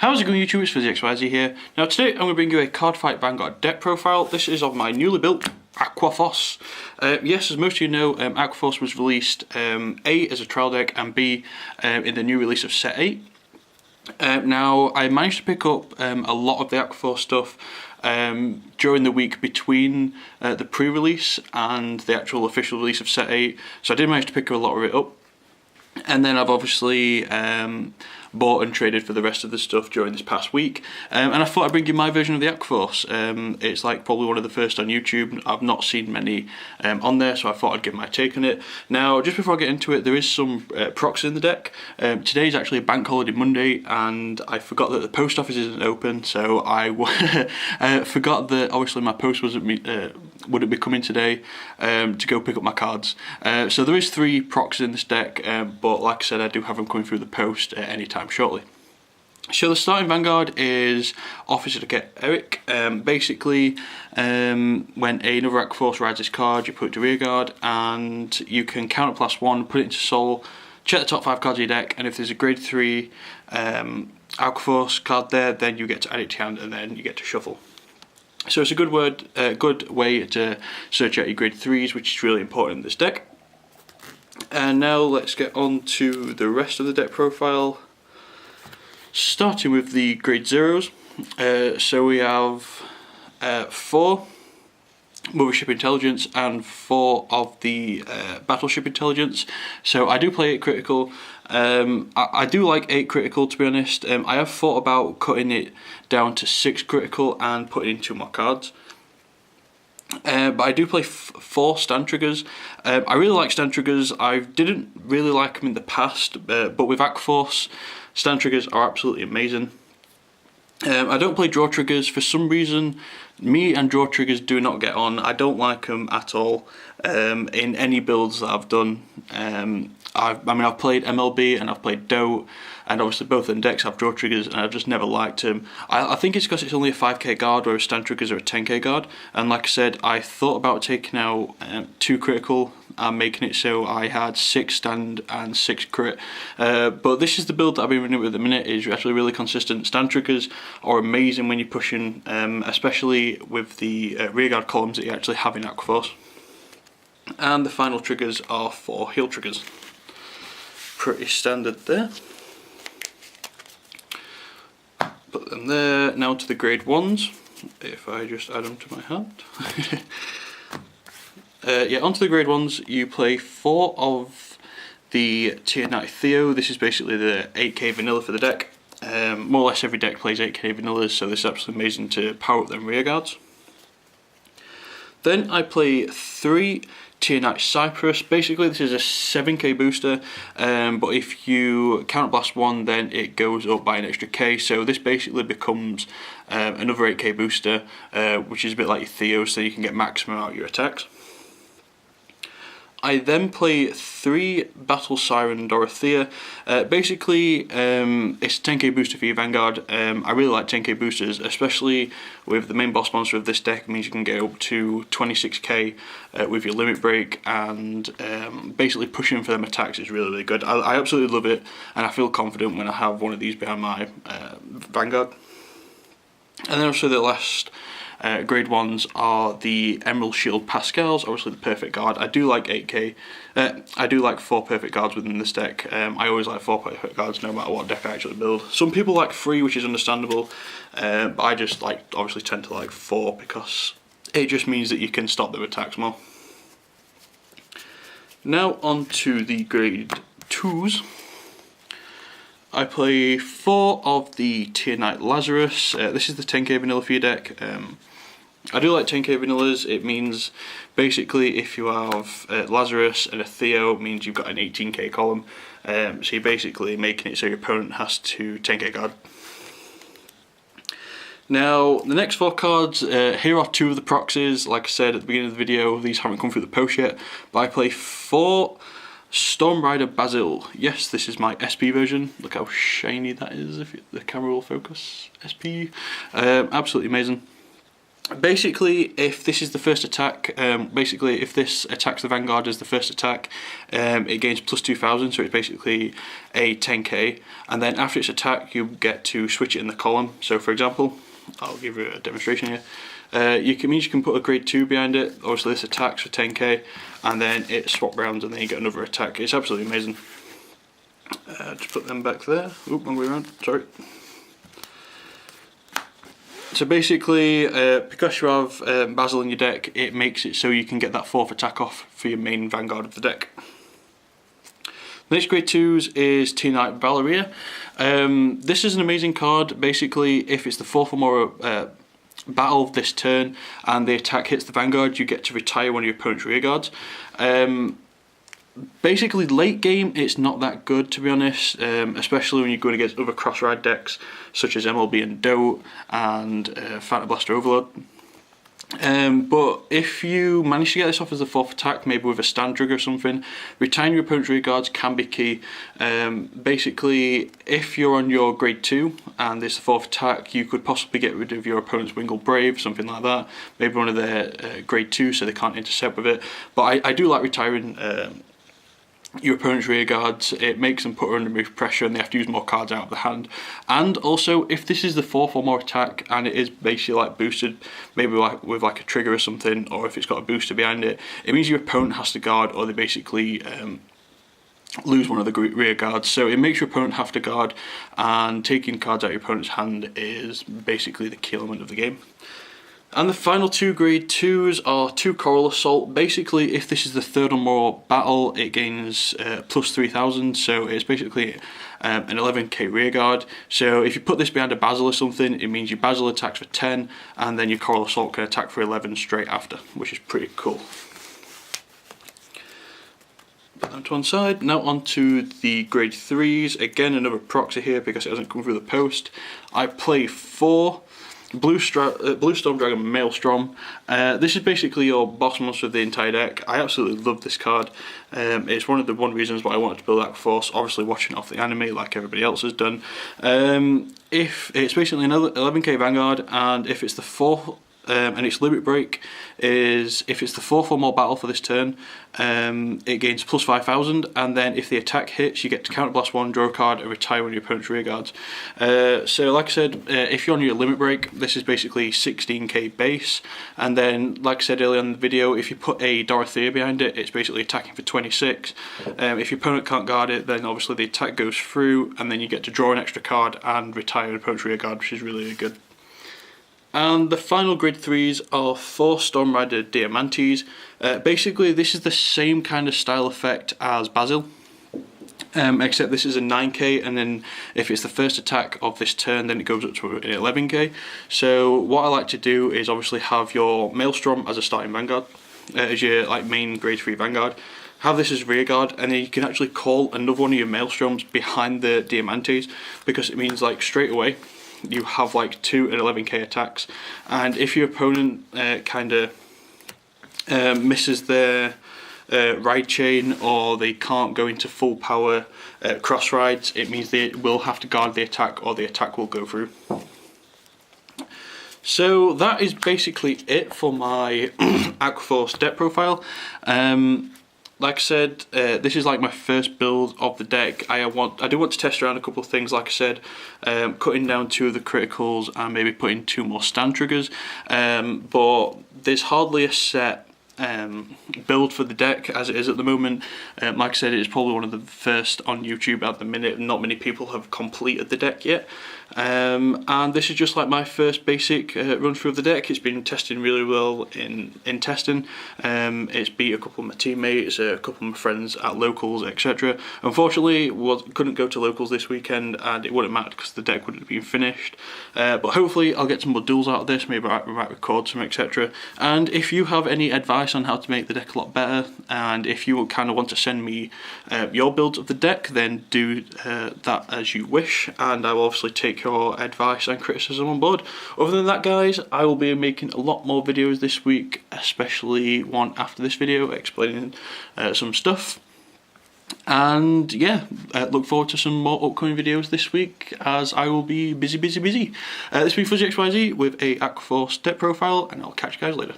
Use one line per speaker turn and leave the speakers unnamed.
How's it going, YouTube? It's FuzzyXYZ here. Now today I'm going to bring you a Cardfight Vanguard deck profile. This is of my newly built Aqua. Yes, as most of you know, Aqua was released A as a trial deck and B in the new release of set 8. Now I managed to pick up a lot of the Aqua stuff during the week between the pre-release and the actual official release of set 8, so I did manage to pick a lot of it up. And then I've obviously bought and traded for the rest of the stuff during this past week, and I thought I'd bring you my version of the Aqua. It's like probably one of the first on YouTube. I've not seen many on there, so I thought I'd give my take on it. Now, just before I get into it, there is some procs in the deck. Today is actually a bank holiday Monday, and I forgot that the post office isn't open, so I forgot that obviously my post wouldn't be coming today to go pick up my cards. So there is 3 procs in this deck, but like I said, I do have them coming through the post anytime shortly. So the starting Vanguard is Officer to get Eric. Basically, when another Aqua Force rides this card, you put it to rear guard, and you can counter +1, put it into soul, check the top 5 cards of your deck, and if there's a grade 3 Aqua Force card there, then you get to add it to hand, and then you get to shuffle. So it's a good way to search out your grade 3s, which is really important in this deck. And now let's get on to the rest of the deck profile, starting with the grade 0s. So we have 4 Mothership Intelligence and 4 of the Battleship Intelligence. So I do play 8 critical. I do like 8 critical, to be honest. I have thought about cutting it down to 6 critical and putting in 2 more cards. But I do play 4 stand triggers. I really like stand triggers. I didn't really like them in the past, but with Aqua Force, stand triggers are absolutely amazing. I don't play draw triggers. For some reason, me and draw triggers do not get on. I don't like them at all in any builds that I've done. I've played MLB and I've played Dote, and obviously both of the decks have draw triggers, and I've just never liked them. I think it's because it's only a 5k guard, whereas stand triggers are a 10k guard. And like I said, I thought about taking out 2 critical and making it so I had 6 stand and 6 crit. But this is the build that I've been running with at the minute. It's actually really consistent. Stand triggers are amazing when you're pushing, especially with the rearguard columns that you actually have in Aqua Force. And the final triggers are 4 heal triggers. Pretty standard there. Put them there. Now to the grade 1s. If I just add them to my hand. Yeah, onto the grade 1s. You play 4 of the Tier 90 Theo. This is basically the 8k vanilla for the deck. More or less every deck plays 8k vanillas, so this is absolutely amazing to power up them rear guards. Then I play 3 Tier 90 Cypress. Basically this is a 7k booster, but if you counterblast 1, then it goes up by an extra k, so this basically becomes another 8k booster, which is a bit like your Theo, so you can get maximum out of your attacks. I then play 3 Battle Siren Dorothea. Basically, it's a 10k booster for your Vanguard. I really like 10k boosters, especially with the main boss monster of this deck. It means you can get up to 26k with your limit break, and basically pushing for them attacks is really, really good. I absolutely love it, and I feel confident when I have one of these behind my Vanguard. And then also the last grade 1s are the Emerald Shield Pascals, obviously the perfect guard. I do like 8k. I do like 4 perfect guards within this deck. I always like 4 perfect guards no matter what deck I actually build. Some people like 3, which is understandable, but I just obviously tend to like 4 because it just means that you can stop their attacks more. Now on to the grade 2s. I play 4 of the Tier 9 Lazarus. This is the 10k vanilla for your deck. I do like 10k vanillas. It means basically if you have Lazarus and a Theo, it means you've got an 18k column. So you're basically making it so your opponent has to 10k guard. Now the next 4 cards, here are 2 of the proxies. Like I said at the beginning of the video, these haven't come through the post yet, but I play 4 Storm Rider Basil. Yes, this is my SP version. Look how shiny that is, if the camera will focus. SP. Absolutely amazing. Basically, if this is the first attack, basically if this attacks the Vanguard as the first attack, it gains plus 2000, so it's basically a 10k, and then after its attack you get to switch it in the column. So for example, I'll give you a demonstration here. You can put a grade 2 behind it. Obviously this attacks for 10k, and then it swap rounds and then you get another attack. It's absolutely amazing. Just put them back there. Oop, wrong way around, sorry. So basically, because you have Basil in your deck, it makes it so you can get that 4th attack off for your main Vanguard of the deck. The next grade 2s is Tea Knight Valeria. This is an amazing card. Basically, if it's the 4th or more battle this turn and the attack hits the Vanguard, you get to retire one of your opponent's rearguards. Basically, late game it's not that good, to be honest, especially when you're going against other cross-ride decks such as MLB and Dote and Phantom Blaster Overlord. But if you manage to get this off as a 4th attack, maybe with a stand trigger or something, retiring your opponent's rearguards can be key. Basically, if you're on your grade 2 and it's the 4th attack, you could possibly get rid of your opponent's Wingled Brave, something like that. Maybe one of their grade 2 so they can't intercept with it. But I do like retiring your opponent's rearguards. It makes them put her under move pressure and they have to use more cards out of the hand. And also, if this is the 4th or more attack and it is basically like boosted, maybe like with like a trigger or something, or if it's got a booster behind it, it means your opponent has to guard, or they basically lose one of the rear guards. So it makes your opponent have to guard, and taking cards out of your opponent's hand is basically the key element of the game. And the final 2 grade 2s are 2 Coral Assault. Basically, if this is the 3rd or more battle, it gains plus 3000, so it's basically an 11k rearguard. So if you put this behind a Basil or something, it means your Basil attacks for 10, and then your Coral Assault can attack for 11 straight after, which is pretty cool. Put them to one side. Now on to the grade 3s. Again, another proxy here because it hasn't come through the post. I play 4 Blue Storm Dragon Maelstrom. This is basically your boss monster of the entire deck. I absolutely love this card. It's one of the reasons why I wanted to build Aqua Force, obviously watching it off the anime like everybody else has done. If it's basically another 11k Vanguard, and if it's the 4th, and its limit break is if it's the 4th or more battle for this turn, it gains plus 5000, and then if the attack hits, you get to counterblast 1, draw a card, and retire one of your opponent's rearguards. So like I said, if you're on your limit break, this is basically 16k base, and then like I said earlier in the video, if you put a Dorothea behind it, it's basically attacking for 26. If your opponent can't guard it, then obviously the attack goes through, and then you get to draw an extra card and retire an opponent's rearguard, which is really, really good. And the final grade 3s are 4 Storm Rider Diamantes. Basically, this is the same kind of style effect as Basil, except this is a 9k, and then if it's the first attack of this turn, then it goes up to an 11k. So what I like to do is obviously have your Maelstrom as a starting Vanguard, as your like main grade 3 Vanguard. Have this as rearguard, and then you can actually call another one of your Maelstroms behind the Diamantes, because it means like straight away you have like 2 and 11k attacks, and if your opponent kind of misses their ride chain, or they can't go into full power cross rides, it means they will have to guard the attack, or the attack will go through. So that is basically it for my Aqua Force deck profile. Like I said, this is like my first build of the deck. I do want to test around a couple of things, like I said, cutting down 2 of the criticals and maybe putting 2 more stand triggers, but there's hardly a set build for the deck as it is at the moment. Like I said, it's probably one of the first on YouTube at the minute. Not many people have completed the deck yet, and this is just like my first basic run through of the deck. It's been testing really well in testing. It's beat a couple of my teammates, a couple of my friends at locals, etc. Unfortunately, couldn't go to locals this weekend, and it wouldn't matter because the deck wouldn't have been finished. But hopefully I'll get some more duels out of this, maybe I might record some, etc. And if you have any advice on how to make the deck a lot better, and if you kind of want to send me your builds of the deck, then do that as you wish, and I will obviously take your advice and criticism on board. Other than that, guys, I will be making a lot more videos this week, especially one after this video explaining some stuff. And yeah, look forward to some more upcoming videos this week, as I will be busy. This has been FuzzyXYZ with a Aqua Force deck profile, and I'll catch you guys later.